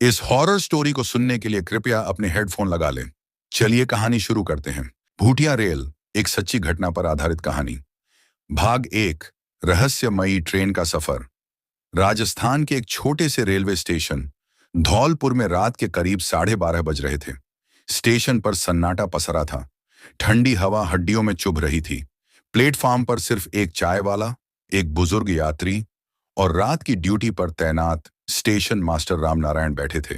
इस horror story को सुनने के लिए कृपया अपने हेडफोन लगा लें। चलिए कहानी शुरू करते हैं। भूटिया रेल, एक सच्ची घटना पर आधारित कहानी। भाग 1, रहस्यमयी ट्रेन का सफर। राजस्थान के एक छोटे से रेलवे स्टेशन धौलपुर में रात के करीब 12:30 बज रहे थे। स्टेशन पर सन्नाटा पसरा था। ठंडी हवा हड्डियों में चुभ रही थी। प्लेटफार्म पर सिर्फ एक चाय वाला, एक बुजुर्ग यात्री और रात की ड्यूटी पर तैनात स्टेशन मास्टर रामनारायण बैठे थे।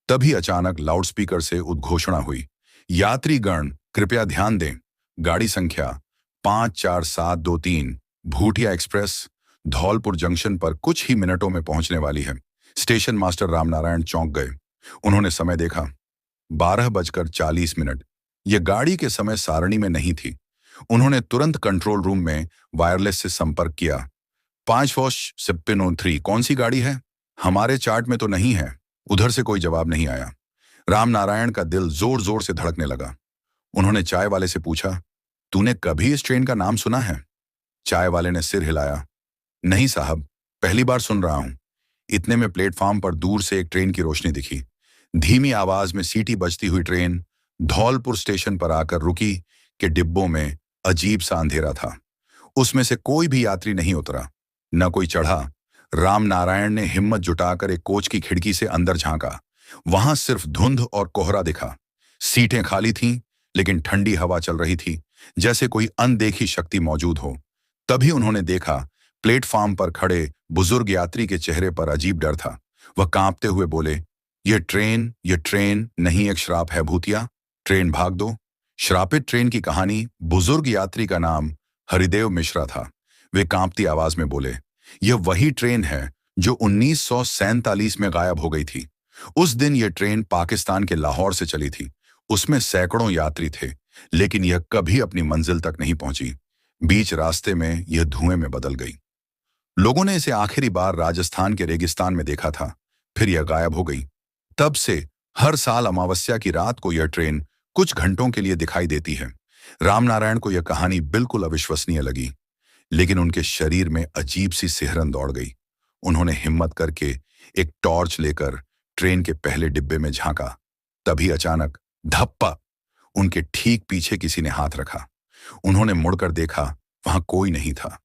तभी अचानक लाउडस्पीकर से उद्घोषणा हुई, यात्रीगण कृपया ध्यान दें, गाड़ी संख्या 54723 भूटिया एक्सप्रेस धौलपुर जंक्शन पर कुछ ही मिनटों में पहुंचने वाली है। स्टेशन मास्टर रामनारायण चौंक गए। उन्होंने समय देखा, 12:40। यह गाड़ी के समय सारणी में नहीं थी। उन्होंने तुरंत कंट्रोल रूम में वायरलेस से संपर्क किया। 5-3 कौन सी गाड़ी है? हमारे चार्ट में तो नहीं है। उधर से कोई जवाब नहीं आया। रामनारायण का दिल जोर जोर से धड़कने लगा। उन्होंने चाय वाले से पूछा, तूने कभी इस ट्रेन का नाम सुना है? चाय वाले ने सिर हिलाया, नहीं साहब, पहली बार सुन रहा हूं। इतने में प्लेटफार्म पर दूर से एक ट्रेन की रोशनी दिखी। धीमी आवाज में सीटी बजती हुई ट्रेन धौलपुर स्टेशन पर आकर रुकी कि डिब्बों में अजीब सा अंधेरा था। उसमें से कोई भी यात्री नहीं उतरा, न कोई चढ़ा। रामनारायण ने हिम्मत जुटाकर एक कोच की खिड़की से अंदर झांका। वहां सिर्फ धुंध और कोहरा दिखा। सीटें खाली थीं, लेकिन ठंडी हवा चल रही थी, जैसे कोई अनदेखी शक्ति मौजूद हो। तभी उन्होंने देखा, प्लेटफार्म पर खड़े बुजुर्ग यात्री के चेहरे पर अजीब डर था। वह कांपते हुए बोले, यह ट्रेन नहीं, एक श्राप है भूतिया। ट्रेन भाग दो। श्रापित ट्रेन की कहानी। बुजुर्ग यात्री का नाम हरिदेव मिश्रा था। वे कांपती आवाज में बोले, यह वही ट्रेन है जो 1947 में गायब हो गई थी। उस दिन यह ट्रेन पाकिस्तान के लाहौर से चली थी। उसमें सैकड़ों यात्री थे, लेकिन यह कभी अपनी मंजिल तक नहीं पहुंची। बीच रास्ते में यह धुएं में बदल गई। लोगों ने इसे आखिरी बार राजस्थान के रेगिस्तान में देखा था, फिर यह गायब हो गई। तब से हर साल अमावस्या की रात को यह ट्रेन कुछ घंटों के लिए दिखाई देती है। रामनारायण को यह कहानी बिल्कुल अविश्वसनीय लगी, लेकिन उनके शरीर में अजीब सी सिहरन दौड़ गई। उन्होंने हिम्मत करके एक टॉर्च लेकर ट्रेन के पहले डिब्बे में झांका। तभी अचानक धप्पा, उनके ठीक पीछे किसी ने हाथ रखा। उन्होंने मुड़कर देखा, वहां कोई नहीं था।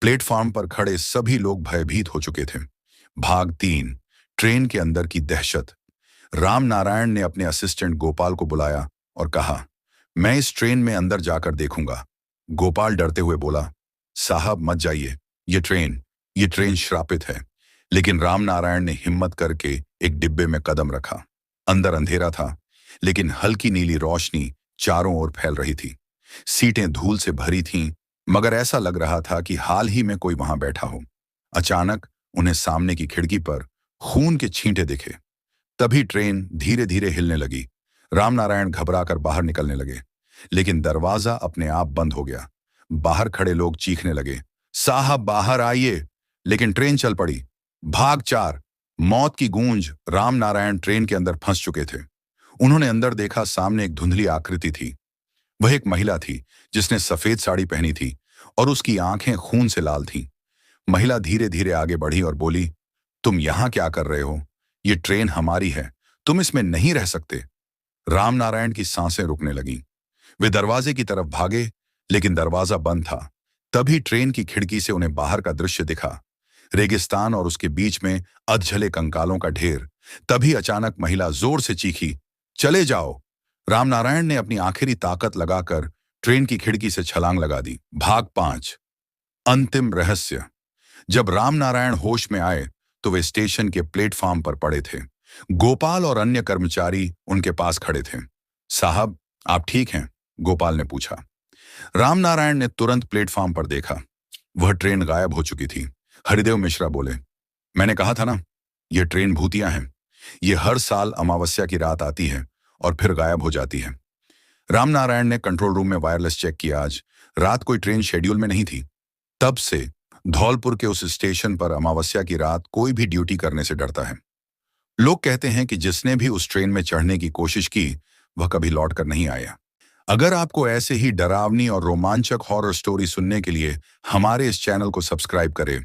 प्लेटफार्म पर खड़े सभी लोग भयभीत हो चुके थे। भाग 3, ट्रेन के अंदर की दहशत। रामनारायण ने अपने असिस्टेंट गोपाल को बुलाया और कहा, मैं इस ट्रेन में अंदर जाकर देखूंगा। गोपाल डरते हुए बोला, साहब मत जाइए, ये ट्रेन श्रापित है। लेकिन रामनारायण ने हिम्मत करके एक डिब्बे में कदम रखा। अंदर अंधेरा था, लेकिन हल्की नीली रोशनी चारों ओर फैल रही थी। सीटें धूल से भरी थीं, मगर ऐसा लग रहा था कि हाल ही में कोई वहां बैठा हो। अचानक उन्हें सामने की खिड़की पर खून के छींटे दिखे। तभी ट्रेन धीरे धीरे हिलने लगी। रामनारायण घबराकर बाहर निकलने लगे, लेकिन दरवाजा अपने आप बंद हो गया। बाहर खड़े लोग चीखने लगे, साहब बाहर आइए, लेकिन ट्रेन चल पड़ी। भाग 4, मौत की गूंज। रामनारायण ट्रेन के अंदर फंस चुके थे। उन्होंने अंदर देखा, सामने एक धुंधली आकृति थी। वह एक महिला थी जिसने सफेद साड़ी पहनी थी और उसकी आंखें खून से लाल थीं। महिला धीरे धीरे आगे बढ़ी और बोली, तुम यहां क्या कर रहे हो? ये ट्रेन हमारी है, तुम इसमें नहीं रह सकते। रामनारायण की सांसें रुकने लगीं। वे दरवाजे की तरफ भागे, लेकिन दरवाजा बंद था। तभी ट्रेन की खिड़की से उन्हें बाहर का दृश्य दिखा, रेगिस्तान और उसके बीच में अधजले कंकालों का ढेर। तभी अचानक महिला जोर से चीखी, चले जाओ। रामनारायण ने अपनी आखिरी ताकत लगाकर ट्रेन की खिड़की से छलांग लगा दी। भाग 5, अंतिम रहस्य। जब रामनारायण होश में आए तो वे स्टेशन के प्लेटफार्म पर पड़े थे। गोपाल और अन्य कर्मचारी उनके पास खड़े थे। साहब आप ठीक हैं? गोपाल ने पूछा। रामनारायण ने तुरंत प्लेटफार्म पर देखा। वह ट्रेन गायब हो चुकी थी। हरिदेव मिश्रा बोले, मैंने कहा था ना, यह ट्रेन भूतिया है। यह हर साल अमावस्या की रात आती है और फिर गायब हो जाती है। रामनारायण ने कंट्रोल रूम में वायरलेस चेक किया। आज रात कोई ट्रेन शेड्यूल में नहीं थी। तब से धौलपुर के उस स्टेशन पर अमावस्या की रात कोई भी ड्यूटी करने से डरता है। लोग कहते हैं कि जिसने भी उस ट्रेन में चढ़ने की कोशिश की, वह कभी लौटकर नहीं आया। अगर आपको ऐसे ही डरावनी और रोमांचक हॉरर स्टोरी सुनने के लिए हमारे इस चैनल को सब्सक्राइब करें।